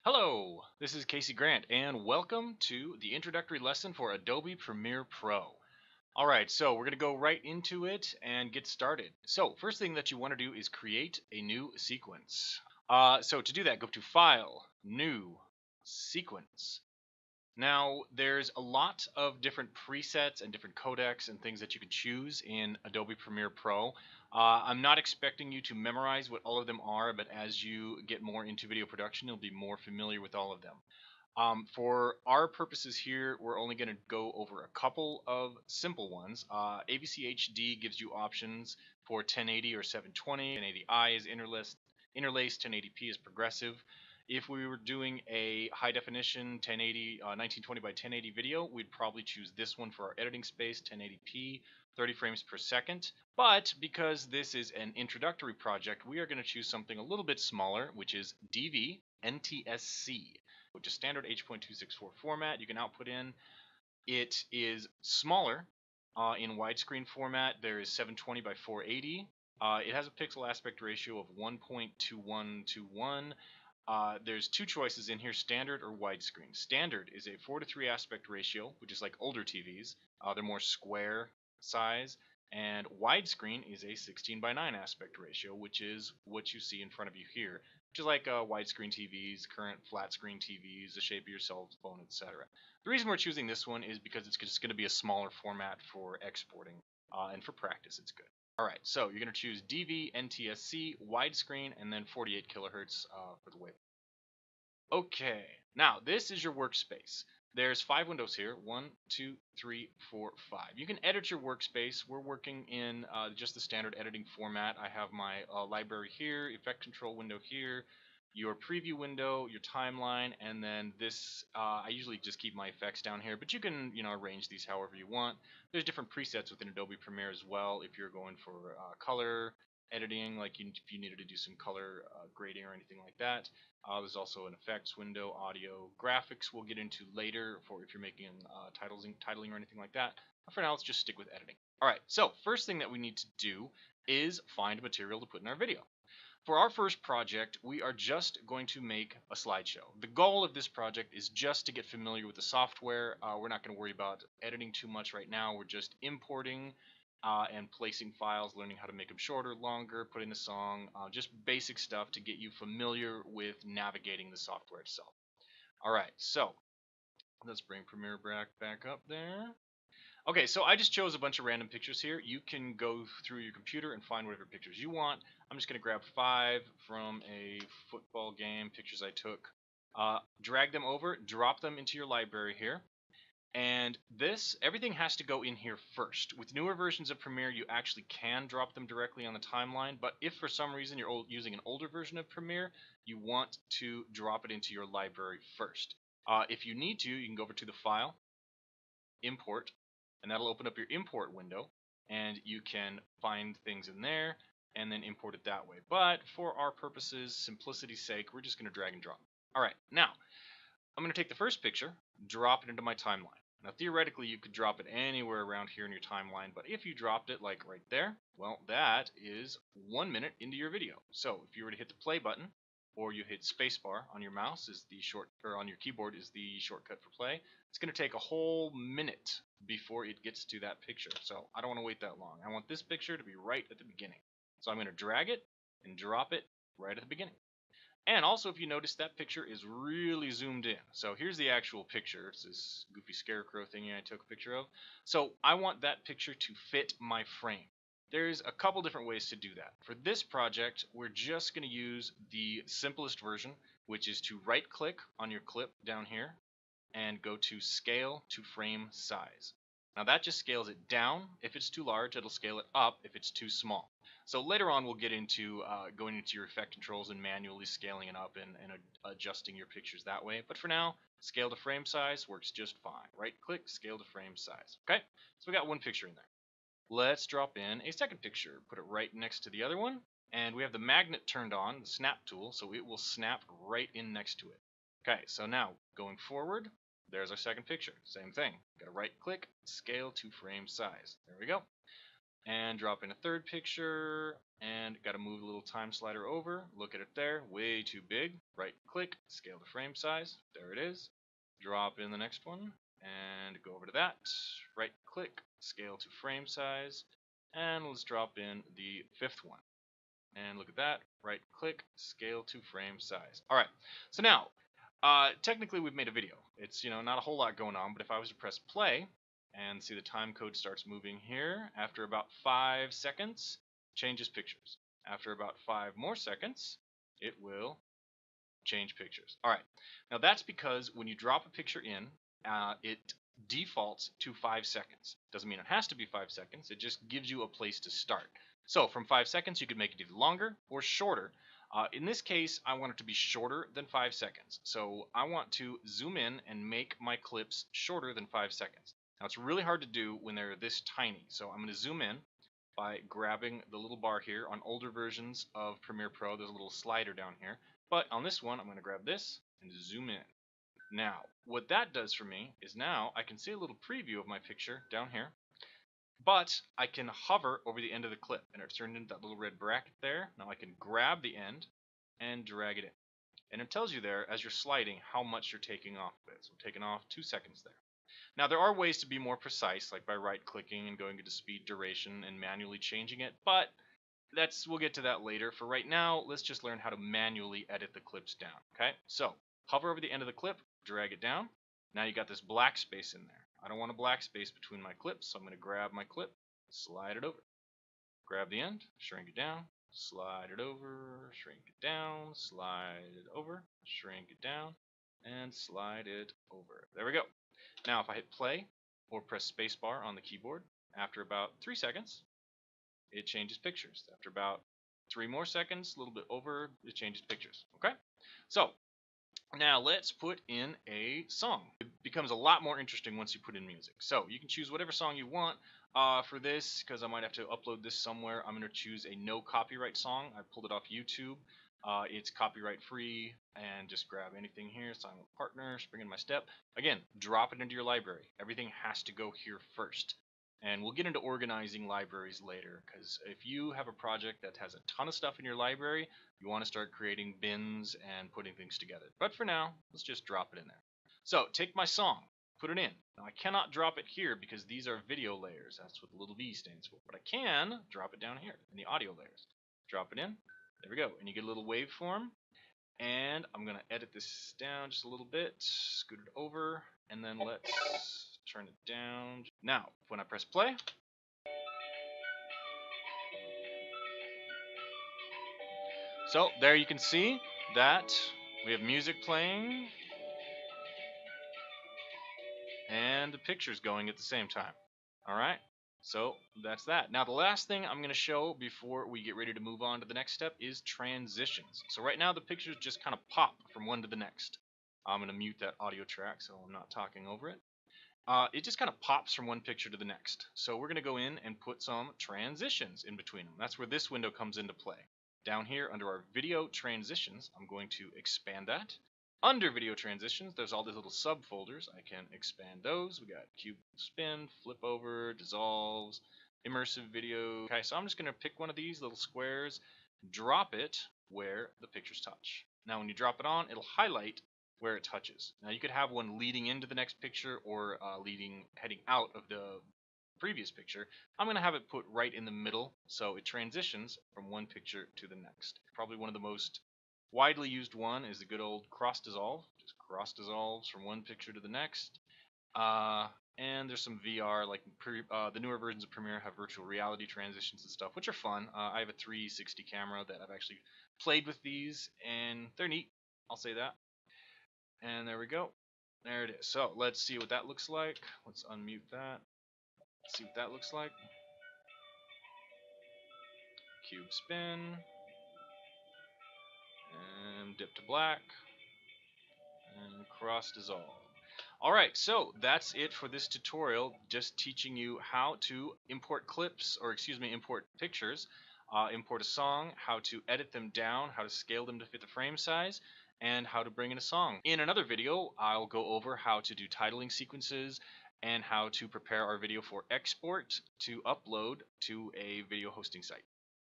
Hello, this is Casey Grant, and welcome to the introductory lesson for Adobe Premiere Pro. All right, so we're going to go right into it and get started. So first thing that you want to do is create a new sequence. So to do that, go to File, New, Sequence. Now, there's a lot of different presets and different codecs and things that you can choose in Adobe Premiere Pro. I'm not expecting you to memorize what all of them are, but as you get more into video production, you'll be more familiar with all of them. For our purposes here, we're only going to go over a couple of simple ones. ABC HD gives you options for 1080 or 720. 1080i is interlaced, 1080p is progressive. If we were doing a high definition 1080, 1920 by 1080 video, we'd probably choose this one for our editing space, 1080p, 30 frames per second. But because this is an introductory project, we are going to choose something a little bit smaller, which is DV NTSC, which is standard H.264 format you can output in. It is smaller in widescreen format. There is 720 by 480. It has a pixel aspect ratio of 1.2121. There's two choices in here, standard or widescreen. Standard is a 4:3 aspect ratio, which is like older TVs. They're more square size. And widescreen is a 16 by 9 aspect ratio, which is what you see in front of you here, which is like widescreen TVs, current flat screen TVs, the shape of your cell phone, etc. The reason we're choosing this one is because it's just going to be a smaller format for exporting, and for practice it's good. Alright, so you're going to choose DV, NTSC, widescreen, and then 48 kilohertz for the wave. Okay, now this is your workspace. There's 5 windows here. 1, 2, 3, 4, 5. You can edit your workspace. We're working in just the standard editing format. I have my library here, effect control window here, your preview window, your timeline, and then this, I usually just keep my effects down here, but you can, arrange these however you want. There's different presets within Adobe Premiere as well if you're going for color editing, like if you needed to do some color grading or anything like that. There's also an effects window, audio, graphics we'll get into later for if you're making titling or anything like that. But for now, let's just stick with editing. Alright, so first thing that we need to do is find material to put in our video. For our first project, we are just going to make a slideshow. The goal of this project is just to get familiar with the software. We're not going to worry about editing too much right now. We're just importing and placing files, learning how to make them shorter, longer, putting the song, just basic stuff to get you familiar with navigating the software itself. Alright, so let's bring Premiere back up there. Okay, so I just chose a bunch of random pictures here. You can go through your computer and find whatever pictures you want. I'm just going to grab 5 from a football game, pictures I took. Drag them over, drop them into your library here. And everything has to go in here first. With newer versions of Premiere, you actually can drop them directly on the timeline, but if for some reason you're using an older version of Premiere, you want to drop it into your library first. If you need to, you can go over to the File, Import, and that'll open up your import window, and you can find things in there and then import it that way. But for our purposes, simplicity's sake, we're just going to drag and drop. Alright, now, I'm going to take the first picture, drop it into my timeline. Now, theoretically, you could drop it anywhere around here in your timeline, but if you dropped it, like right there, well, that is 1 minute into your video. So, if you were to hit the play button, or you hit spacebar on your mouse, or on your keyboard is the shortcut for play, it's going to take a whole minute before it gets to that picture. So, I don't want to wait that long. I want this picture to be right at the beginning. So, I'm going to drag it and drop it right at the beginning. And also, if you notice, that picture is really zoomed in. So here's the actual picture. It's this goofy scarecrow thingy I took a picture of. So I want that picture to fit my frame. There's a couple different ways to do that. For this project, we're just going to use the simplest version, which is to right-click on your clip down here and go to Scale to Frame Size. Now that just scales it down. If it's too large, it'll scale it up if it's too small. So later on, we'll get into going into your effect controls and manually scaling it up and adjusting your pictures that way. But for now, scale to frame size works just fine. Right-click, scale to frame size. Okay, so we got one picture in there. Let's drop in a second picture. Put it right next to the other one. And we have the magnet turned on, the snap tool, so it will snap right in next to it. Okay, so now going forward, there's our second picture. Same thing. Got to right-click, scale to frame size. There we go. And drop in a third picture. And got to move the little time slider over. Look at it there, way too big. Right click, scale to frame size. There it is. Drop in the next one and go over to that. Right click, scale to frame size. And let's drop in the fifth one. And look at that, right click, scale to frame size. All right, so now, technically we've made a video. It's, not a whole lot going on, but if I was to press play and see the time code starts moving here, after about 5 seconds, changes pictures. After about 5 more seconds, it will change pictures. All right, now that's because when you drop a picture in, it defaults to 5 seconds. Doesn't mean it has to be 5 seconds, it just gives you a place to start. So from 5 seconds, you could make it either longer or shorter. In this case, I want it to be shorter than 5 seconds. So I want to zoom in and make my clips shorter than 5 seconds. Now it's really hard to do when they're this tiny. So I'm going to zoom in by grabbing the little bar here. On older versions of Premiere Pro, there's a little slider down here. But on this one, I'm going to grab this and zoom in. Now, what that does for me is now I can see a little preview of my picture down here. But I can hover over the end of the clip, and it's turned into that little red bracket there. Now I can grab the end and drag it in. And it tells you there, as you're sliding, how much you're taking off of it. So I'm taking off 2 seconds there. Now there are ways to be more precise, like by right-clicking and going into speed duration and manually changing it, but we'll get to that later. For right now, let's just learn how to manually edit the clips down, okay? So hover over the end of the clip, drag it down. Now you got this black space in there. I don't want a black space between my clips, so I'm going to grab my clip, slide it over. Grab the end, shrink it down, slide it over, shrink it down, slide it over, shrink it down, and slide it over. There we go. Now if I hit play or press spacebar on the keyboard, after about 3 seconds, it changes pictures. After about 3 more seconds, a little bit over, it changes pictures. Okay? So now let's put in a song. It becomes a lot more interesting once you put in music. So you can choose whatever song you want. For this, because I might have to upload this somewhere, I'm going to choose a no copyright song. I pulled it off YouTube. It's copyright free, and just grab anything here. Silent Partner, Spring in My Step. Again, drop it into your library. Everything has to go here first. And we'll get into organizing libraries later, because if you have a project that has a ton of stuff in your library, you want to start creating bins and putting things together. But for now, let's just drop it in there. So take my song, put it in. Now I cannot drop it here because these are video layers. That's what the little V stands for. But I can drop it down here in the audio layers. Drop it in. There we go. And you get a little waveform. And I'm going to edit this down just a little bit, scoot it over, and then let's turn it down. Now, when I press play, so there you can see that we have music playing and the pictures going at the same time. All right, so that's that. Now the last thing I'm going to show before we get ready to move on to the next step is transitions. So right now the pictures just kind of pop from one to the next. I'm going to mute that audio track so I'm not talking over it. It just kind of pops from one picture to the next. So we're going to go in and put some transitions in between them. That's where this window comes into play. Down here under our video transitions, I'm going to expand that. Under video transitions, there's all these little subfolders. I can expand those. We got cube spin, flip over, dissolves, immersive video. Okay, so I'm just going to pick one of these little squares, drop it where the pictures touch. Now when you drop it on, it'll highlight where it touches. Now you could have one leading into the next picture or heading out of the previous picture. I'm going to have it put right in the middle so it transitions from one picture to the next. Probably one of the most widely used one is the good old cross dissolve. Just cross dissolves from one picture to the next. And there's some VR, like the newer versions of Premiere have virtual reality transitions and stuff, which are fun. I have a 360 camera that I've actually played with these, and they're neat. I'll say that. And there we go. There it is. So let's see what that looks like. Let's unmute that. See what that looks like. Cube spin. And dip to black. And cross dissolve. Alright, so that's it for this tutorial. Just teaching you how to import clips, or excuse me, import pictures. Import a song, how to edit them down, how to scale them to fit the frame size, and how to bring in a song. In another video, I'll go over how to do titling sequences and how to prepare our video for export to upload to a video hosting site.